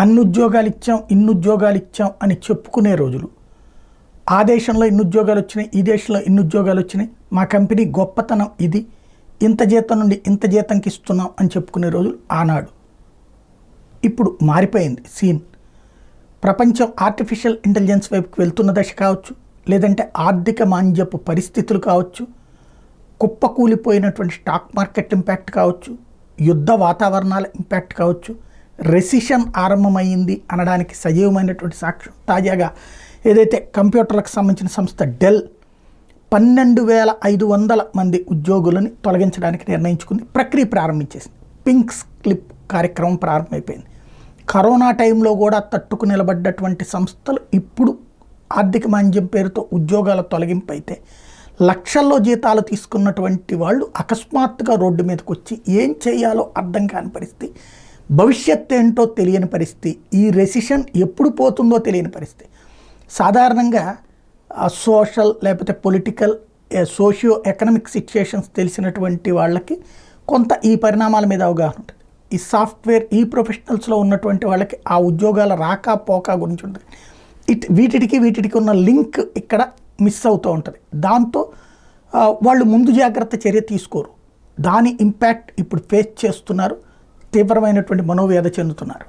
అన్ని ఉద్యోగాలు ఇచ్చాం, ఇన్ని ఉద్యోగాలు ఇచ్చాం అని చెప్పుకునే రోజులు, ఆ దేశంలో ఇన్ని ఉద్యోగాలు వచ్చినాయి, ఈ దేశంలో ఇన్ని ఉద్యోగాలు వచ్చినాయి, మా కంపెనీ గొప్పతనం ఇది, ఇంత జీతం నుండి ఇంత జీతంకి ఇస్తున్నాం అని చెప్పుకునే రోజులు ఆనాడు. ఇప్పుడు మారిపోయింది సీన్. ప్రపంచం ఆర్టిఫిషియల్ ఇంటెలిజెన్స్ వైపుకి వెళ్తున్న దశ కావచ్చు, లేదంటే ఆర్థిక మాంద్యపు పరిస్థితులు కావచ్చు, కుప్పకూలిపోయినటువంటి స్టాక్ మార్కెట్ ఇంపాక్ట్ కావచ్చు, యుద్ధ వాతావరణాల ఇంపాక్ట్ కావచ్చు, రెసిషన్ ఆరంభమైంది అనడానికి సజీవమైనటువంటి సాక్ష్యం తాజాగా ఏదైతే కంప్యూటర్లకు సంబంధించిన సంస్థ డెల్ 12,500 మంది ఉద్యోగులని తొలగించడానికి నిర్ణయించుకుంది, ప్రక్రియ ప్రారంభించేసింది. పింక్ స్లిప్ కార్యక్రమం ప్రారంభమైపోయింది. కరోనా టైంలో కూడా తట్టుకు నిలబడ్డటువంటి సంస్థలు ఇప్పుడు ఆర్థిక మాంద్యం పేరుతో ఉద్యోగాల తొలగింపు అయితే లక్షల్లో జీతాలు తీసుకున్నటువంటి వాళ్ళు అకస్మాత్తుగా రోడ్డు మీదకి వచ్చి ఏం చేయాలో అర్థం కాని పరిస్థితి, భవిష్యత్ ఏంటో తెలియని పరిస్థితి, ఈ రెసిషన్ ఎప్పుడు పోతుందో తెలియని పరిస్థితి. సాధారణంగా సోషల్ లేకపోతే పొలిటికల్ సోషియో ఎకనామిక్ సిచ్యుయేషన్స్ తెలిసినటువంటి వాళ్ళకి కొంత ఈ పరిణామాల మీద అవగాహన ఉంటుంది. ఈ సాఫ్ట్వేర్ ఈ ప్రొఫెషనల్స్లో ఉన్నటువంటి వాళ్ళకి ఆ ఉద్యోగాల రాక పోక గురించి ఉంటుంది. వీటికి ఉన్న లింక్ ఇక్కడ మిస్ అవుతూ ఉంటుంది. దాంతో వాళ్ళు ముందు జాగ్రత్త చర్య తీసుకోరు. దాని ఇంపాక్ట్ ఇప్పుడు ఫేస్ చేస్తున్నారు, తీవ్రమైనటువంటి మనోవ్యాధి చెందుతున్నారు.